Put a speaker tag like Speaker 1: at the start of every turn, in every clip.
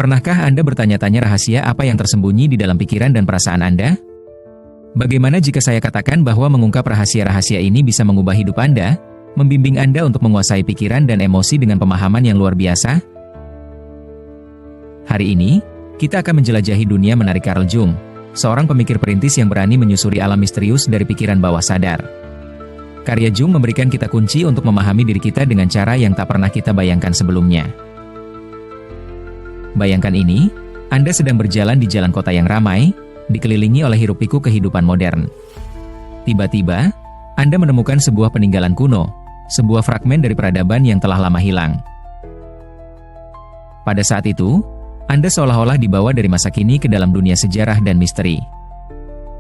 Speaker 1: Pernahkah Anda bertanya-tanya rahasia apa yang tersembunyi di dalam pikiran dan perasaan Anda? Bagaimana jika saya katakan bahwa mengungkap rahasia-rahasia ini bisa mengubah hidup Anda, membimbing Anda untuk menguasai pikiran dan emosi dengan pemahaman yang luar biasa? Hari ini, kita akan menjelajahi dunia menarik Carl Jung, seorang pemikir perintis yang berani menyusuri alam misterius dari pikiran bawah sadar. Karya Jung memberikan kita kunci untuk memahami diri kita dengan cara yang tak pernah kita bayangkan sebelumnya. Bayangkan ini, Anda sedang berjalan di jalan kota yang ramai, dikelilingi oleh hiruk-pikuk kehidupan modern. Tiba-tiba, Anda menemukan sebuah peninggalan kuno, sebuah fragmen dari peradaban yang telah lama hilang. Pada saat itu, Anda seolah-olah dibawa dari masa kini ke dalam dunia sejarah dan misteri.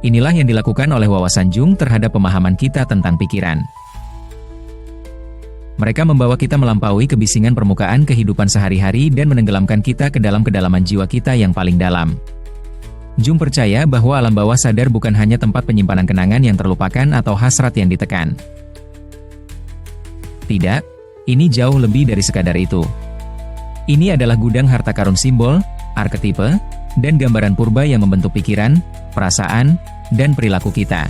Speaker 1: Inilah yang dilakukan oleh wawasan Jung terhadap pemahaman kita tentang pikiran. Mereka membawa kita melampaui kebisingan permukaan kehidupan sehari-hari dan menenggelamkan kita ke dalam kedalaman jiwa kita yang paling dalam. Jung percaya bahwa alam bawah sadar bukan hanya tempat penyimpanan kenangan yang terlupakan atau hasrat yang ditekan. Tidak, ini jauh lebih dari sekadar itu. Ini adalah gudang harta karun simbol, arketipe, dan gambaran purba yang membentuk pikiran, perasaan, dan perilaku kita.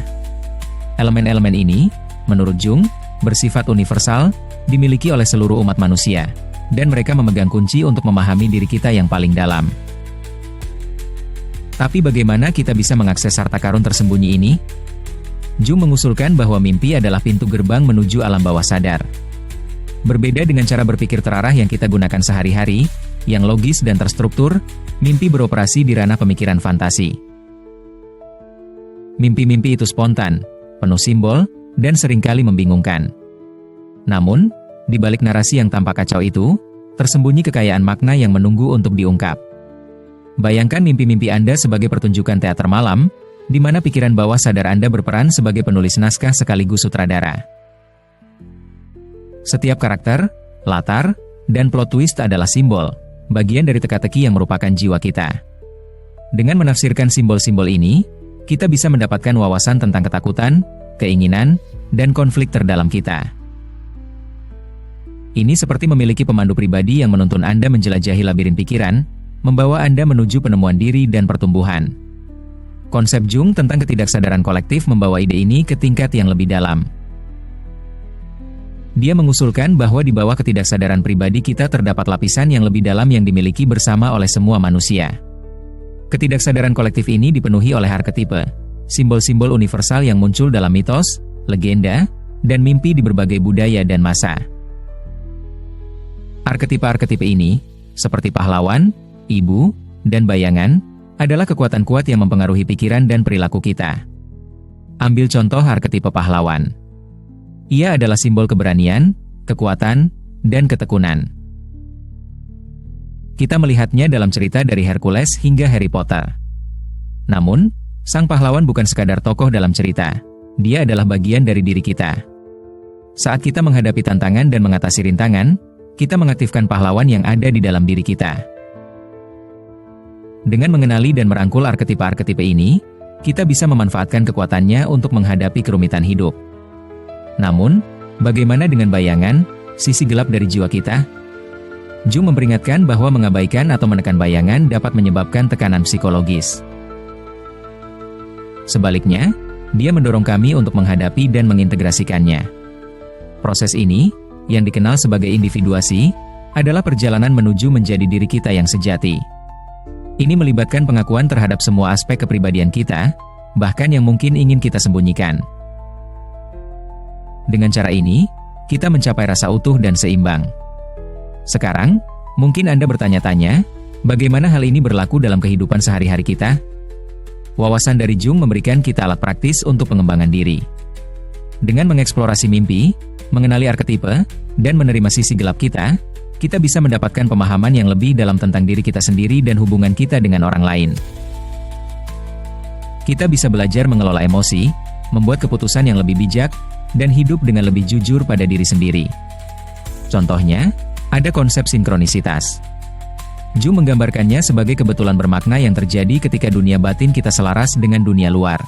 Speaker 1: Elemen-elemen ini, menurut Jung, bersifat universal, dimiliki oleh seluruh umat manusia, dan mereka memegang kunci untuk memahami diri kita yang paling dalam. Tapi bagaimana kita bisa mengakses harta karun tersembunyi ini? Jung mengusulkan bahwa mimpi adalah pintu gerbang menuju alam bawah sadar. Berbeda dengan cara berpikir terarah yang kita gunakan sehari-hari, yang logis dan terstruktur, mimpi beroperasi di ranah pemikiran fantasi. Mimpi-mimpi itu spontan, penuh simbol, dan seringkali membingungkan. Namun, di balik narasi yang tampak kacau itu, tersembunyi kekayaan makna yang menunggu untuk diungkap. Bayangkan mimpi-mimpi Anda sebagai pertunjukan teater malam, di mana pikiran bawah sadar Anda berperan sebagai penulis naskah sekaligus sutradara. Setiap karakter, latar, dan plot twist adalah simbol, bagian dari teka-teki yang merupakan jiwa kita. Dengan menafsirkan simbol-simbol ini, kita bisa mendapatkan wawasan tentang ketakutan, keinginan, dan konflik terdalam kita. Ini seperti memiliki pemandu pribadi yang menuntun Anda menjelajahi labirin pikiran, membawa Anda menuju penemuan diri dan pertumbuhan. Konsep Jung tentang ketidaksadaran kolektif membawa ide ini ke tingkat yang lebih dalam. Dia mengusulkan bahwa di bawah ketidaksadaran pribadi kita terdapat lapisan yang lebih dalam yang dimiliki bersama oleh semua manusia. Ketidaksadaran kolektif ini dipenuhi oleh arketipe, simbol-simbol universal yang muncul dalam mitos, legenda, dan mimpi di berbagai budaya dan masa. Arketipe-arketipe ini, seperti pahlawan, ibu, dan bayangan, adalah kekuatan kuat yang mempengaruhi pikiran dan perilaku kita. Ambil contoh arketipe pahlawan. Ia adalah simbol keberanian, kekuatan, dan ketekunan. Kita melihatnya dalam cerita dari Hercules hingga Harry Potter. Namun, sang pahlawan bukan sekadar tokoh dalam cerita. Dia adalah bagian dari diri kita. Saat kita menghadapi tantangan dan mengatasi rintangan, kita mengaktifkan pahlawan yang ada di dalam diri kita. Dengan mengenali dan merangkul arketipe-arketipe ini, kita bisa memanfaatkan kekuatannya untuk menghadapi kerumitan hidup. Namun, bagaimana dengan bayangan, sisi gelap dari jiwa kita? Jung memperingatkan bahwa mengabaikan atau menekan bayangan dapat menyebabkan tekanan psikologis. Sebaliknya, dia mendorong kami untuk menghadapi dan mengintegrasikannya. Proses ini, yang dikenal sebagai individuasi, adalah perjalanan menuju menjadi diri kita yang sejati. Ini melibatkan pengakuan terhadap semua aspek kepribadian kita, bahkan yang mungkin ingin kita sembunyikan. Dengan cara ini, kita mencapai rasa utuh dan seimbang. Sekarang, mungkin Anda bertanya-tanya, bagaimana hal ini berlaku dalam kehidupan sehari-hari kita? Wawasan dari Jung memberikan kita alat praktis untuk pengembangan diri. Dengan mengeksplorasi mimpi, mengenali arketipe, dan menerima sisi gelap kita bisa mendapatkan pemahaman yang lebih dalam tentang diri kita sendiri dan hubungan kita dengan orang lain. Kita bisa belajar mengelola emosi, membuat keputusan yang lebih bijak, dan hidup dengan lebih jujur pada diri sendiri. Contohnya, ada konsep sinkronisitas. Jung menggambarkannya sebagai kebetulan bermakna yang terjadi ketika dunia batin kita selaras dengan dunia luar.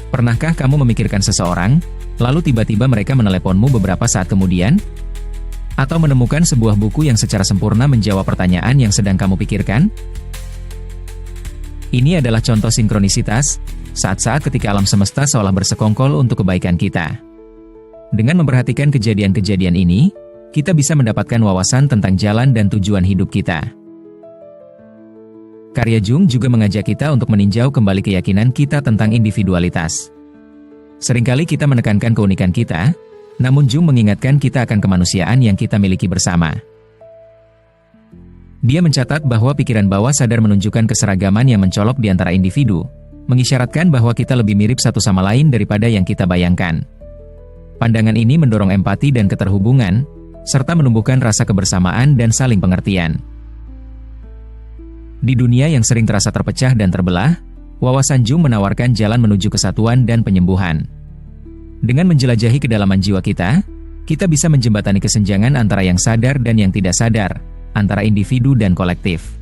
Speaker 1: Pernahkah kamu memikirkan seseorang, lalu tiba-tiba mereka meneleponmu beberapa saat kemudian? Atau menemukan sebuah buku yang secara sempurna menjawab pertanyaan yang sedang kamu pikirkan? Ini adalah contoh sinkronisitas, saat-saat ketika alam semesta seolah bersekongkol untuk kebaikan kita. Dengan memperhatikan kejadian-kejadian ini, kita bisa mendapatkan wawasan tentang jalan dan tujuan hidup kita. Karya Jung juga mengajak kita untuk meninjau kembali keyakinan kita tentang individualitas. Seringkali kita menekankan keunikan kita, namun Jung mengingatkan kita akan kemanusiaan yang kita miliki bersama. Dia mencatat bahwa pikiran bawah sadar menunjukkan keseragaman yang mencolok di antara individu, mengisyaratkan bahwa kita lebih mirip satu sama lain daripada yang kita bayangkan. Pandangan ini mendorong empati dan keterhubungan, serta menumbuhkan rasa kebersamaan dan saling pengertian. Di dunia yang sering terasa terpecah dan terbelah, wawasan Jung menawarkan jalan menuju kesatuan dan penyembuhan. Dengan menjelajahi kedalaman jiwa kita bisa menjembatani kesenjangan antara yang sadar dan yang tidak sadar, antara individu dan kolektif.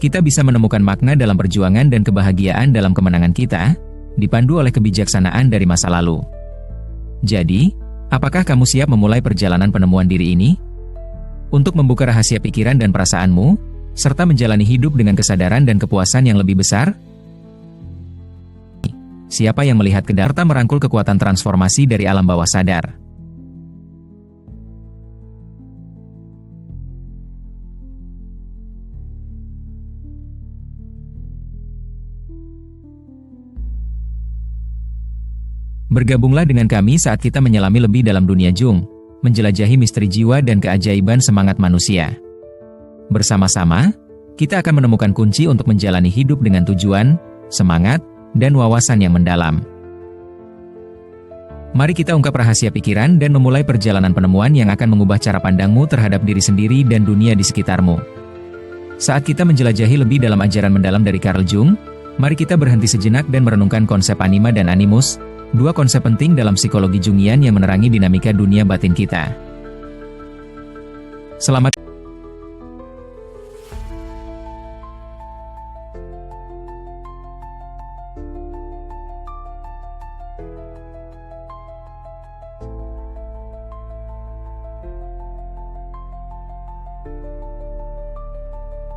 Speaker 1: Kita bisa menemukan makna dalam perjuangan dan kebahagiaan dalam kemenangan kita, dipandu oleh kebijaksanaan dari masa lalu. Jadi, apakah kamu siap memulai perjalanan penemuan diri ini? Untuk membuka rahasia pikiran dan perasaanmu, serta menjalani hidup dengan kesadaran dan kepuasan yang lebih besar? Siapa yang melihat ke dalam serta merangkul kekuatan transformasi dari alam bawah sadar? Bergabunglah dengan kami saat kita menyelami lebih dalam dunia Jung, menjelajahi misteri jiwa dan keajaiban semangat manusia. Bersama-sama, kita akan menemukan kunci untuk menjalani hidup dengan tujuan, semangat, dan wawasan yang mendalam. Mari kita ungkap rahasia pikiran dan memulai perjalanan penemuan yang akan mengubah cara pandangmu terhadap diri sendiri dan dunia di sekitarmu. Saat kita menjelajahi lebih dalam ajaran mendalam dari Carl Jung, mari kita berhenti sejenak dan merenungkan konsep anima dan animus, dua konsep penting dalam psikologi Jungian yang menerangi dinamika dunia batin kita. Selamat.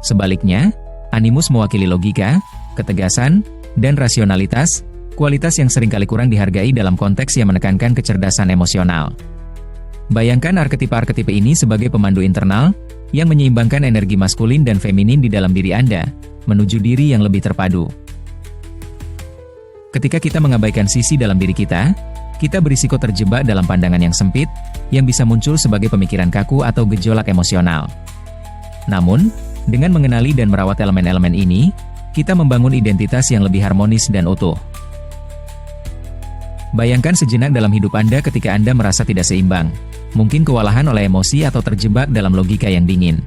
Speaker 1: Sebaliknya, animus mewakili logika, ketegasan, dan rasionalitas, kualitas yang seringkali kurang dihargai dalam konteks yang menekankan kecerdasan emosional. Bayangkan arketipe-arketipe ini sebagai pemandu internal, yang menyeimbangkan energi maskulin dan feminin di dalam diri Anda, menuju diri yang lebih terpadu. Ketika kita mengabaikan sisi dalam diri kita berisiko terjebak dalam pandangan yang sempit, yang bisa muncul sebagai pemikiran kaku atau gejolak emosional. Namun, dengan mengenali dan merawat elemen-elemen ini, kita membangun identitas yang lebih harmonis dan utuh. Bayangkan sejenak dalam hidup Anda ketika Anda merasa tidak seimbang, mungkin kewalahan oleh emosi atau terjebak dalam logika yang dingin.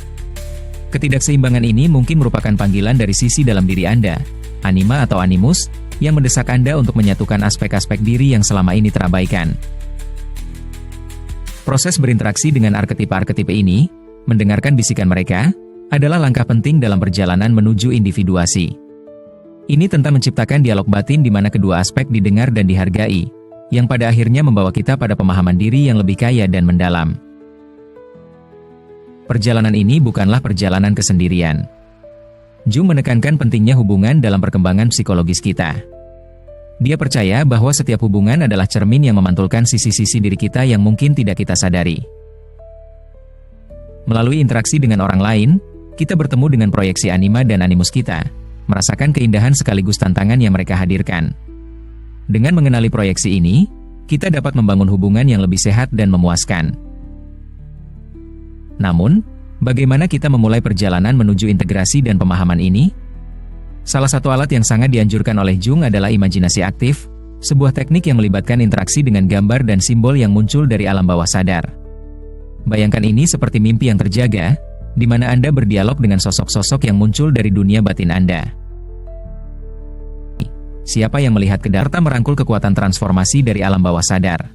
Speaker 1: Ketidakseimbangan ini mungkin merupakan panggilan dari sisi dalam diri Anda, anima atau animus, yang mendesak Anda untuk menyatukan aspek-aspek diri yang selama ini terabaikan. Proses berinteraksi dengan arketipe-arketipe ini, mendengarkan bisikan mereka, adalah langkah penting dalam perjalanan menuju individuasi. Ini tentang menciptakan dialog batin di mana kedua aspek didengar dan dihargai, yang pada akhirnya membawa kita pada pemahaman diri yang lebih kaya dan mendalam. Perjalanan ini bukanlah perjalanan kesendirian. Jung menekankan pentingnya hubungan dalam perkembangan psikologis kita. Dia percaya bahwa setiap hubungan adalah cermin yang memantulkan sisi-sisi diri kita yang mungkin tidak kita sadari. Melalui interaksi dengan orang lain, kita bertemu dengan proyeksi anima dan animus kita, merasakan keindahan sekaligus tantangan yang mereka hadirkan. Dengan mengenali proyeksi ini, kita dapat membangun hubungan yang lebih sehat dan memuaskan. Namun, bagaimana kita memulai perjalanan menuju integrasi dan pemahaman ini? Salah satu alat yang sangat dianjurkan oleh Jung adalah imajinasi aktif, sebuah teknik yang melibatkan interaksi dengan gambar dan simbol yang muncul dari alam bawah sadar. Bayangkan ini seperti mimpi yang terjaga, di mana Anda berdialog dengan sosok-sosok yang muncul dari dunia batin Anda. Siapa yang melihat ke dalam serta merangkul kekuatan transformasi dari alam bawah sadar?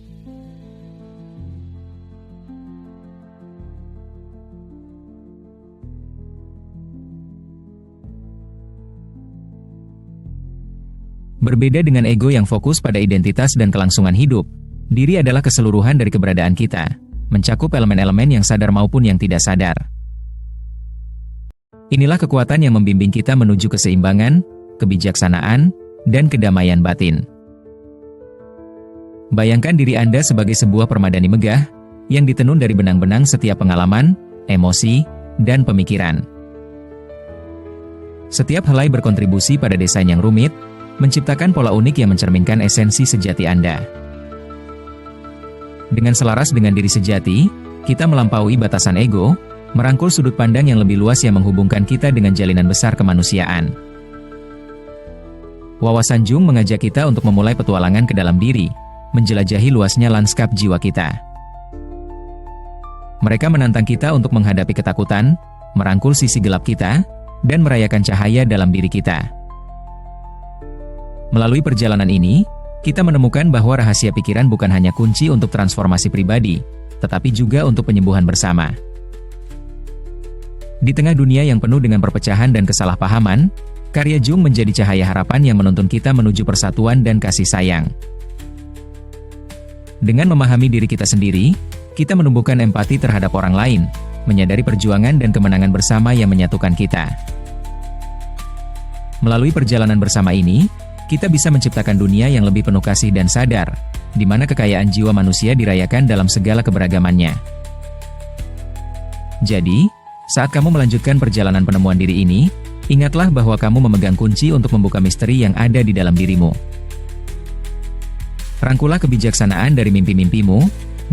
Speaker 1: Berbeda dengan ego yang fokus pada identitas dan kelangsungan hidup, diri adalah keseluruhan dari keberadaan kita, mencakup elemen-elemen yang sadar maupun yang tidak sadar. Inilah kekuatan yang membimbing kita menuju keseimbangan, kebijaksanaan, dan kedamaian batin. Bayangkan diri Anda sebagai sebuah permadani megah yang ditenun dari benang-benang setiap pengalaman, emosi, dan pemikiran. Setiap helai berkontribusi pada desain yang rumit, menciptakan pola unik yang mencerminkan esensi sejati Anda. Dengan selaras dengan diri sejati, kita melampaui batasan ego, merangkul sudut pandang yang lebih luas yang menghubungkan kita dengan jalinan besar kemanusiaan. Wawasan Jung mengajak kita untuk memulai petualangan ke dalam diri, menjelajahi luasnya lanskap jiwa kita. Mereka menantang kita untuk menghadapi ketakutan, merangkul sisi gelap kita, dan merayakan cahaya dalam diri kita. Melalui perjalanan ini, kita menemukan bahwa rahasia pikiran bukan hanya kunci untuk transformasi pribadi, tetapi juga untuk penyembuhan bersama. Di tengah dunia yang penuh dengan perpecahan dan kesalahpahaman, karya Jung menjadi cahaya harapan yang menuntun kita menuju persatuan dan kasih sayang. Dengan memahami diri kita sendiri, kita menumbuhkan empati terhadap orang lain, menyadari perjuangan dan kemenangan bersama yang menyatukan kita. Melalui perjalanan bersama ini, kita bisa menciptakan dunia yang lebih penuh kasih dan sadar, di mana kekayaan jiwa manusia dirayakan dalam segala keberagamannya. Jadi, saat kamu melanjutkan perjalanan penemuan diri ini, ingatlah bahwa kamu memegang kunci untuk membuka misteri yang ada di dalam dirimu. Rangkulah kebijaksanaan dari mimpi-mimpimu,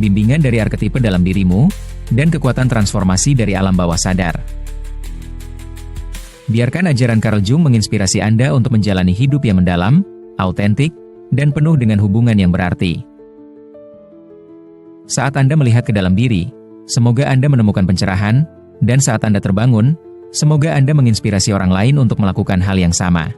Speaker 1: bimbingan dari arketipe dalam dirimu, dan kekuatan transformasi dari alam bawah sadar. Biarkan ajaran Carl Jung menginspirasi Anda untuk menjalani hidup yang mendalam, autentik, dan penuh dengan hubungan yang berarti. Saat Anda melihat ke dalam diri, semoga Anda menemukan pencerahan, dan saat Anda terbangun, semoga Anda menginspirasi orang lain untuk melakukan hal yang sama.